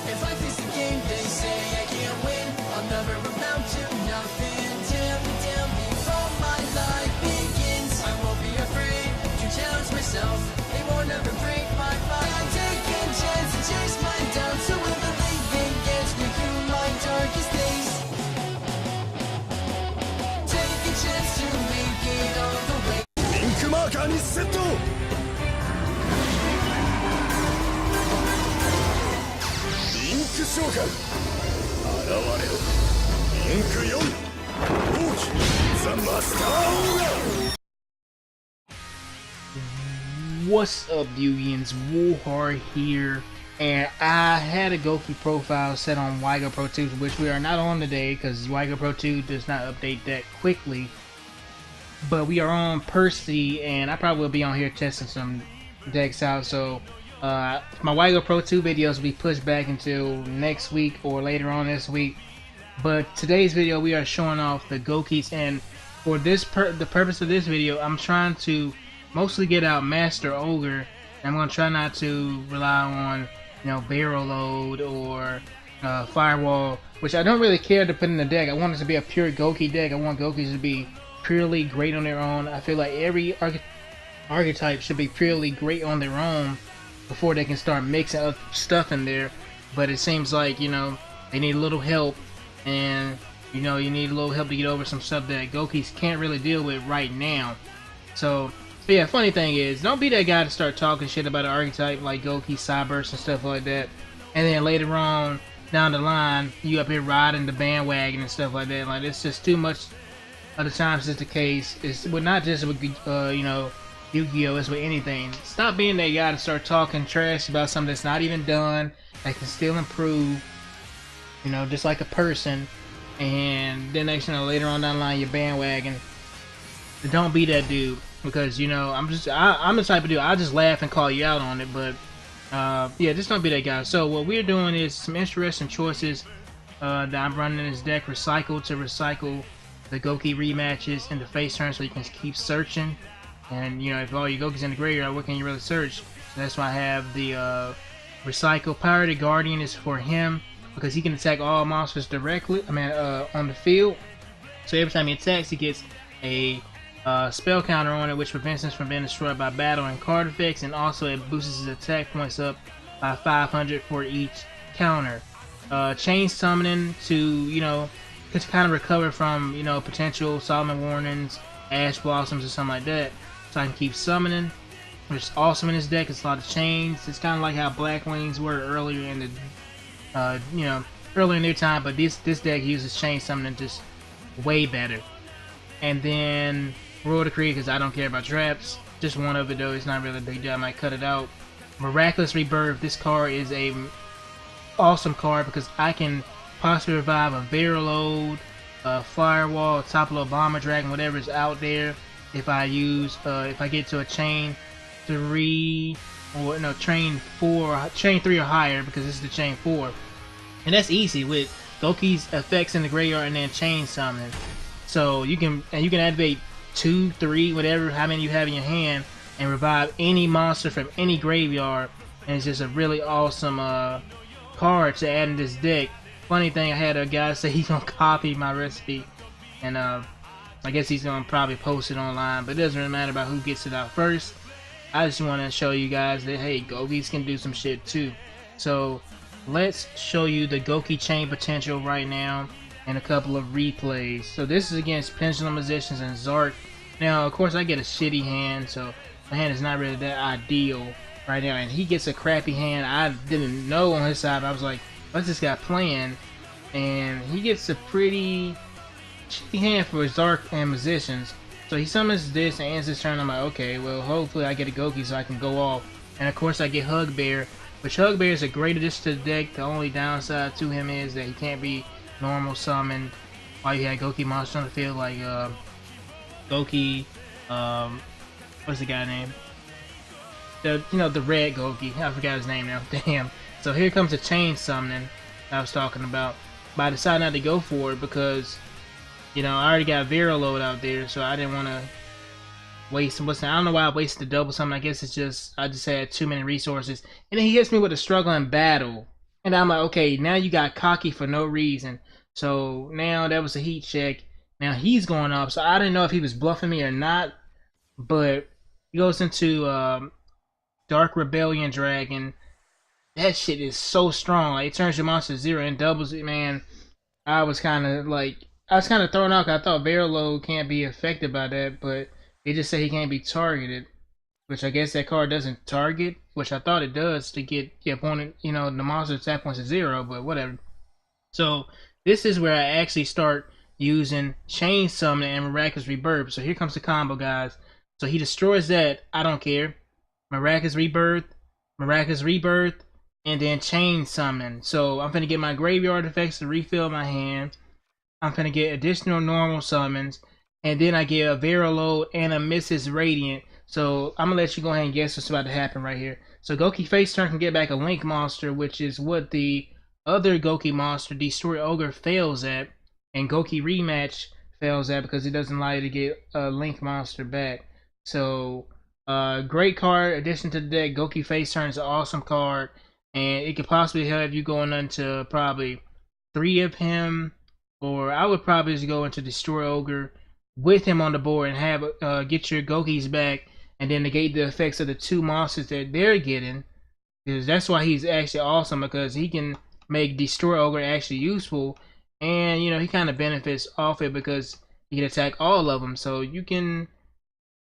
If life is a game, they say I can't win. I'll never amount to nothing. Tear me down before my life begins. I won't be afraid to challenge myself. They won't ever break my mind. I take a chance to chase my doubts. So will believing gets me through my darkest days. Take a chance to make it all the way. リンクマーカーにセット。リンク召喚現れろ。リンク4ゴーキザ・マスターオーガー。 What's up, Yugians? Warhard here, and I had a Gouki profile set on Yugi Pro 2, which we are not on today because Yugi Pro 2 does not update that quickly. But we are on Percy, and I probably will be on here testing some decks out. So my Yugi Pro 2 videos will be pushed back until next week or later on this week. But today's video, we are showing off the Goukis, and for this the purpose of this video, I'm trying to mostly get out Master Ogre. I'm gonna try not to rely on, you know, barrel load or firewall, which I don't really care to put in the deck. I want it to be a pure Gouki deck. I want Goukis to be purely great on their own. I feel like every archetype should be purely great on their own before they can start mixing up stuff in there. But it seems like, you know, they need a little help, and you know, you need a little help to get over some stuff that Goukis can't really deal with right now. So yeah, funny thing is, don't be that guy to start talking shit about an archetype like Gouki, Cyburst, and stuff like that, and then later on down the line, you up here riding the bandwagon and stuff like that. Like, it's just too much of the times it's the case. It's well, not just with you know, Yu-Gi-Oh, it's with anything. Stop being that guy to start talking trash about something that's not even done, that can still improve, you know, just like a person, and then next, you know, later on down the line, your bandwagon. Don't be that dude, because, you know, I'm the type of dude, I just laugh and call you out on it. But yeah, just don't be that guy. So what we're doing is some interesting choices that I'm running in this deck. Recycle to recycle the Gouki rematches into face turn, so you can keep searching. And, you know, if all your Goukis in the graveyard, what can you really search? So that's why I have the recycle. Pirated Guardian is for him because he can attack all monsters directly, on the field. So every time he attacks, he gets a spell counter on it, which prevents him from being destroyed by battle and card effects, and also it boosts his attack points up by 500 for each counter. Chain summoning to, you know, to kind of recover from, you know, potential Solomon Warnings, Ash Blossoms, or something like that. So I can keep summoning, which is awesome in this deck. It's a lot of chains. It's kind of like how Black Wings were earlier in the, you know, earlier in their time, but this deck uses chain summoning just way better. And then Royal Decree, because I don't care about traps. Just one of it though, it's not really a big deal, I might cut it out. Miraculous Rebirth, this card is a awesome card because I can possibly revive a barrel load, a firewall, a top load bomber dragon, whatever is out there. If I use, if I get to a chain 3, or no, chain 3 or higher, because this is the chain 4. And that's easy with Gouki's effects in the graveyard and then chain summoning. So you can activate 2, 3, whatever, how many you have in your hand, and revive any monster from any graveyard. And it's just a really awesome card to add in this deck. Funny thing, I had a guy say he's gonna copy my recipe, and I guess he's gonna probably post it online, but it doesn't really matter about who gets it out first. I just want to show you guys that, hey, Goukis can do some shit too. So let's show you the Gouki chain potential right now and a couple of replays. So this is against Pendulum Musicians and Zark. Now, of course, I get a shitty hand, so my hand is not really that ideal right now. And he gets a crappy hand. I didn't know on his side. I was like, what's this guy playing? And he gets a pretty shitty hand for Zark and Musicians. So he summons this and ends his turn. I'm like, okay, well, hopefully I get a Gouki so I can go off. And of course, I get Hugbear, which Hugbear is a great addition to the deck. The only downside to him is that he can't be normal summoned while you had Gouki monsters on the field, like Gouki, what's the guy name? The red Gouki. I forgot his name now. Damn. So here comes the chain summoning I was talking about. But I decided not to go for it because, you know, I already got Vera load out there, so I didn't want to wasting what's I don't know why I wasted the double summon. I guess it's just I just had too many resources. And then he hits me with a struggling battle. And I'm like, okay, now you got cocky for no reason. So now that was a heat check. Now he's going up. So I didn't know if he was bluffing me or not. But he goes into Dark Rebellion Dragon. That shit is so strong. Like, it turns your monster to 0 and doubles it, man. I was kind of thrown off. I thought Verilode can't be affected by that, but they just say he can't be targeted, which I guess that card doesn't target, which I thought it does to get the opponent, the monster attack points to 0, but whatever. So this is where I actually start using Chain Summon and Miraculous Rebirth. So here comes the combo, guys. So he destroys that. I don't care. Miraculous Rebirth, and then Chain Summon. So I'm gonna get my graveyard effects to refill my hand. I'm gonna get additional normal summons, and then I get a Verilode and a Mrs. Radiant. So I'm gonna let you go ahead and guess what's about to happen right here. So Gouki face turn can get back a Link monster, which is what the other Gouki monster, Destroy Ogre, fails at, and Gouki rematch fails at because it doesn't allow you to get a Link monster back. So great card addition to the deck. Gouki face turn is an awesome card, and it could possibly have you going into probably 3 of him, or I would probably just go into Destroy Ogre with him on the board and have get your Goukis back, and then negate the effects of the 2 monsters that they're getting. Because that's why he's actually awesome, because he can make Destroy Ogre actually useful, and he kind of benefits off it because he can attack all of them. So you can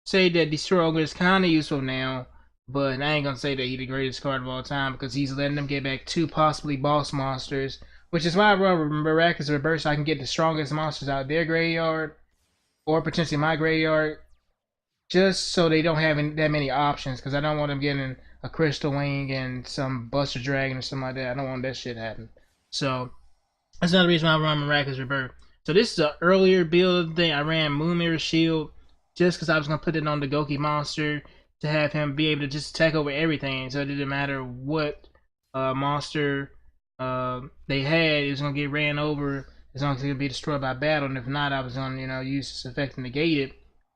say that Destroy Ogre is kind of useful now, but I ain't gonna say that he's the greatest card of all time because he's letting them get back 2 possibly boss monsters, which is why I run Miraculous Rebirth, so I can get the strongest monsters out of their graveyard, or potentially my graveyard, just so they don't have that many options, because I don't want them getting a Crystal Wing and some Buster Dragon or something like that. I don't want that shit to happen. So that's another reason why I run Miraculous Rebirth. So this is an earlier build of the thing. I ran Moon Mirror Shield just because I was going to put it on the Gouki monster to have him be able to just attack over everything. So it didn't matter what monster they had, it was going to get ran over as long as it could be destroyed by battle. And if not, I was going to use this effect to negate it.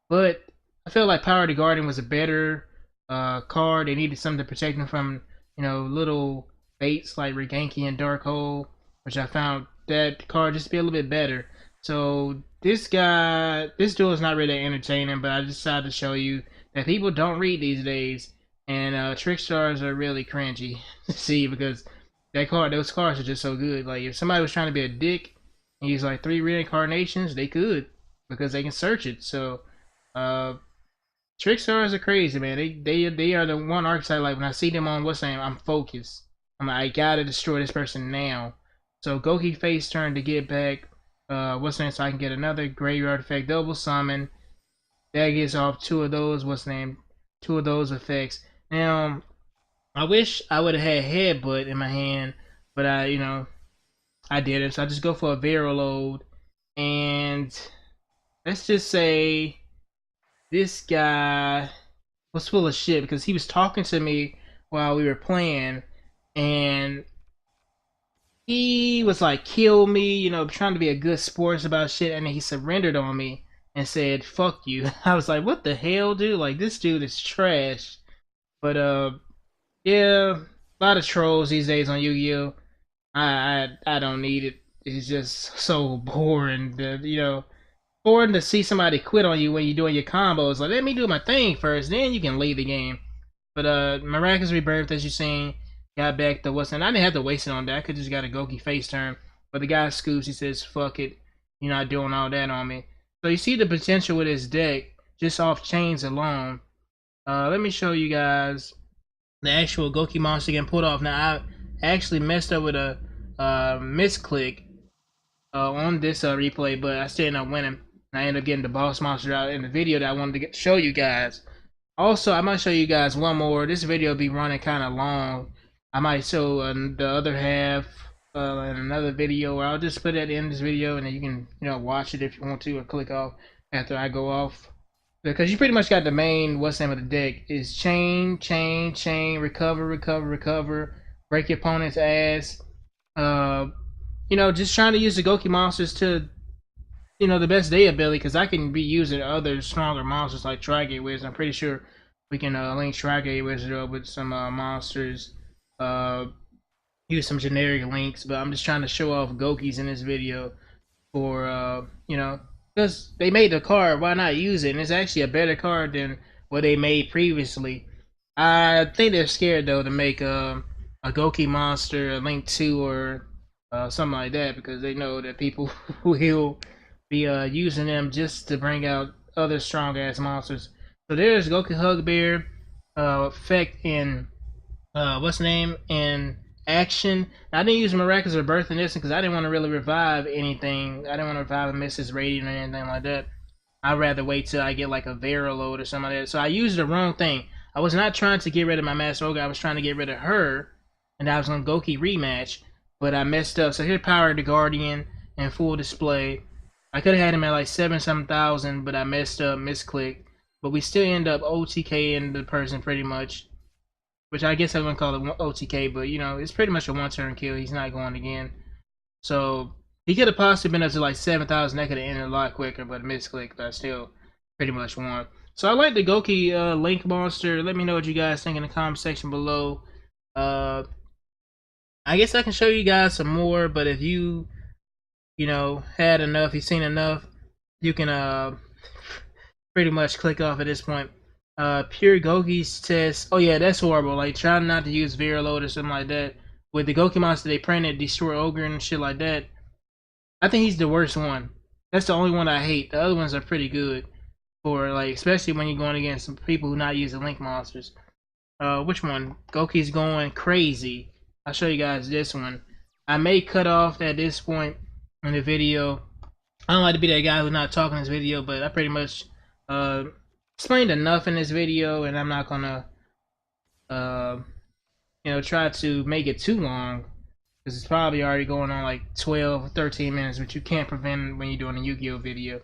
But I felt like Power of the Guardian was a better card. They needed something to protect them from little baits like Reganki and Dark Hole, which I found that card just to be a little bit better. So this duel is not really entertaining, but I decided to show you that people don't read these days, and trick stars are really cringy to see, because those cards are just so good. Like, if somebody was trying to be a dick and use like 3 reincarnations, they could, because they can search it. So trick stars are crazy, man. They are the one archetype, like when I see them on what's name, I'm focused. I'm like, I gotta destroy this person now. So Gouki face turn to get back what's name, so I can get another graveyard effect, double summon. That gets off 2 of those 2 of those effects. Now I wish I would have had Headbutt in my hand, but I didn't. So I just go for a Verilode, and let's just say this guy was full of shit, because he was talking to me while we were playing, and he was like, kill me, trying to be a good sport about shit, and then he surrendered on me and said, fuck you. I was like, what the hell, dude? Like, this dude is trash. But yeah, a lot of trolls these days on Yu-Gi-Oh! I don't need it. It's just so boring. Boring to see somebody quit on you when you're doing your combos. Like, let me do my thing first, then you can leave the game. But Miraculous Rebirth, as you've seen, got back to what's, and I didn't have to waste it on that. I could just got a Gouki face turn. But the guy scoops, he says, fuck it. You're not doing all that on me. So you see the potential with this deck just off chains alone. Let me show you guys the actual Gouki monster getting pulled off. Now, I actually messed up with a misclick on this replay, but I still ended up winning. I ended up getting the boss monster out in the video that I wanted to show you guys. Also, I might show you guys one more. This video will be running kind of long. I might show the other half in another video, or I'll just put it at the end of this video, and then you can watch it if you want to, or click off after I go off. Because you pretty much got the main, what's the name of the deck, is chain, chain, chain, recover, recover, recover, break your opponent's ass. Just trying to use the Gouki monsters to you know, the best day ability, because I can be using other stronger monsters like Tri-Gate Wizard. I'm pretty sure we can link Tri-Gate Wizard up with some monsters. Uh, Use some generic links, but I'm just trying to show off Gouki's in this video for you know, because they made the card, why not use it? And it's actually a better card than what they made previously. I think they're scared though to make a Gouki monster a Link 2 or something like that, because they know that people will be using them just to bring out other strong ass monsters. So there's Gouki Hugbear effect in what's the name in action. I didn't use Miraculous or Birth in this because I didn't want to really revive anything. I didn't want to revive a Mrs. Radiant or anything like that. I'd rather wait till I get like a Vera load or something like that. So I used the wrong thing. I was not trying to get rid of my Master Ogre. I was trying to get rid of her, and I was on Gouki rematch, but I messed up. So here's Power of the Guardian in full display. I could have had him at like 7-some thousand, but I messed up, misclicked. But we still end up OTKing the person pretty much, which I guess I wouldn't call it OTK, but you know, it's pretty much a one-turn kill. He's not going again. So he could have possibly been up to like 7,000. That could have ended a lot quicker, but misclick, but I still pretty much won. So I like the Gouki Link monster. Let me know what you guys think in the comment section below. I guess I can show you guys some more, but if you know, had enough, you've seen enough, you can pretty much click off at this point. Pure Gouki's test. Oh yeah, that's horrible. Like, try not to use Vera load or something like that. With the Gouki monster they printed, destroy Ogre and shit like that. I think he's the worst one. That's the only one I hate. The other ones are pretty good. For like, especially when you're going against some people who not using Link monsters. Which one? Gouki's going crazy. I'll show you guys this one. I may cut off at this point in the video. I don't like to be that guy who's not talking in this video, but I pretty much explained enough in this video, and I'm not gonna you know, try to make it too long, because it's probably already going on like 12 13 minutes, which you can't prevent when you're doing a Yu-Gi-Oh video.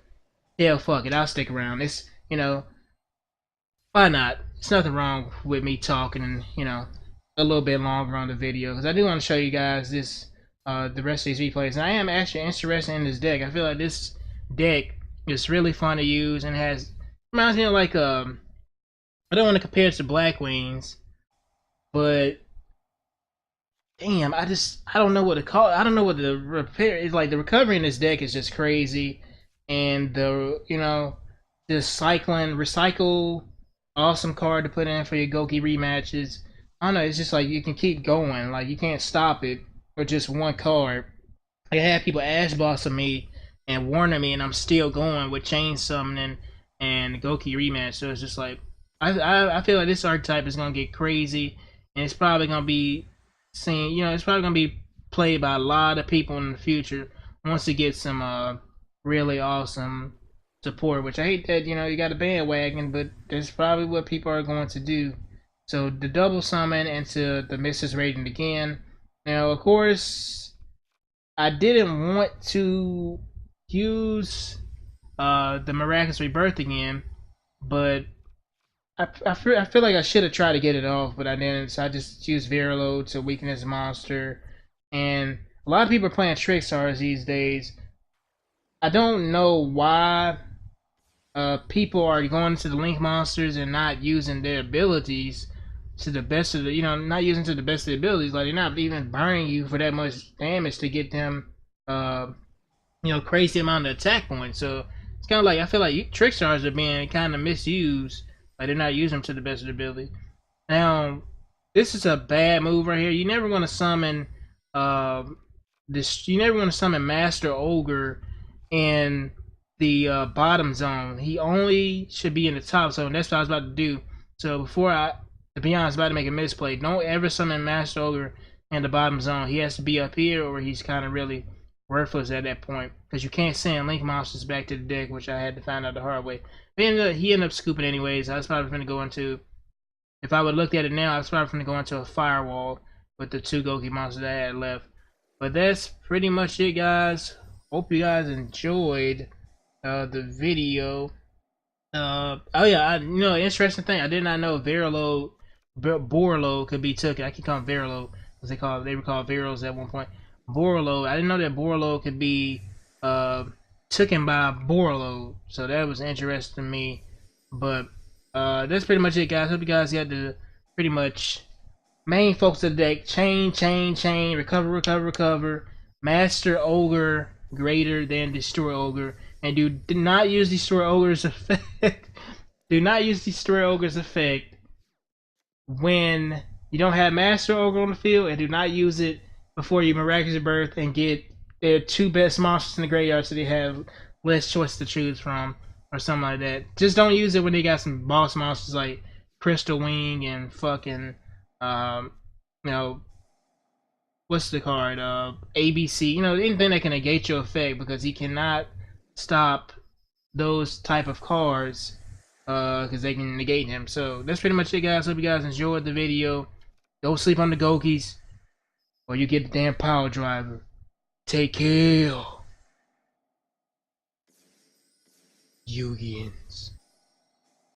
Hell, fuck it, I'll stick around. It's, you know, why not? It's nothing wrong with me talking and, you know, a little bit longer on the video, because I do want to show you guys this the rest of these replays. And I am actually interested in this deck. I feel like this deck is really fun to use and has, reminds me of like I don't want to compare it to Black Wings, but damn, I don't know what to call it. I don't know what the repair is. Like, the recovery in this deck is just crazy, and the, you know, this cycling recycle, awesome card to put in for your Gouki rematches. I don't know, it's just like you can keep going, like you can't stop it with just one card. I had people ash bossing me and warning me, and I'm still going with chain summoning and Gouki rematch. So it's just like, I feel like this archetype is gonna get crazy, and it's probably gonna be seen, you know, it's probably gonna be played by a lot of people in the future once it gets some really awesome support. Which I hate that, you know, you got a bandwagon, but that's probably what people are going to do. So the double summon into the Mrs. Radiant again. Now, of course, I didn't want to use the Miraculous Rebirth again, but I feel like I should have tried to get it off, but I didn't. So I just used Veraload to weaken this monster. And a lot of people are playing Trick Stars these days. I don't know why people are going to the Link monsters and not using their abilities to the best of the, you know, not using to the best of their abilities. Like, they're not even burning you for that much damage to get them, you know, crazy amount of attack points. So it's kind of like, I feel like Trick Stars are being kind of misused. Like, they're not using them to the best of their ability. Now, this is a bad move right here. You never want to summon this. You never want to summon Master Ogre in the bottom zone. He only should be in the top zone. That's what I was about to do. So before to be honest, about to make a misplay. Don't ever summon Master Ogre in the bottom zone. He has to be up here, or he's kind of really worthless at that point, because you can't send Link monsters back to the deck, which I had to find out the hard way. But he ended up scooping anyways. I was probably going to go into, if I would have looked at it now, I was probably going to go into a firewall with the 2 Gouki monsters that I had left. But that's pretty much it, guys. Hope you guys enjoyed the video. Oh yeah, you know, interesting thing, I did not know Veraload, Borload could be taken. I keep calling Veraload because they were called Veros at one point. Borload, I didn't know that Borload could be took him by Borlo, so that was interesting to me. But that's pretty much it, guys. Hope you guys got the pretty much main focus of the deck. Chain, recover, master Ogre greater than destroy Ogre, and do not use destroy Ogre's effect. Do not use destroy Ogre's effect when you don't have master Ogre on the field, and do not use it before you Miraculous Birth and get their two best monsters in the graveyard, so they have less choice to choose from or something like that. Just don't use it when they got some boss monsters like Crystal Wing and fucking you know, what's the card? ABC. You know, anything that can negate your effect, because he cannot stop those type of cards because they can negate him. So that's pretty much it, guys. Hope you guys enjoyed the video. Don't sleep on the Goukis, or you get the damn power driver. Take care, Yugians.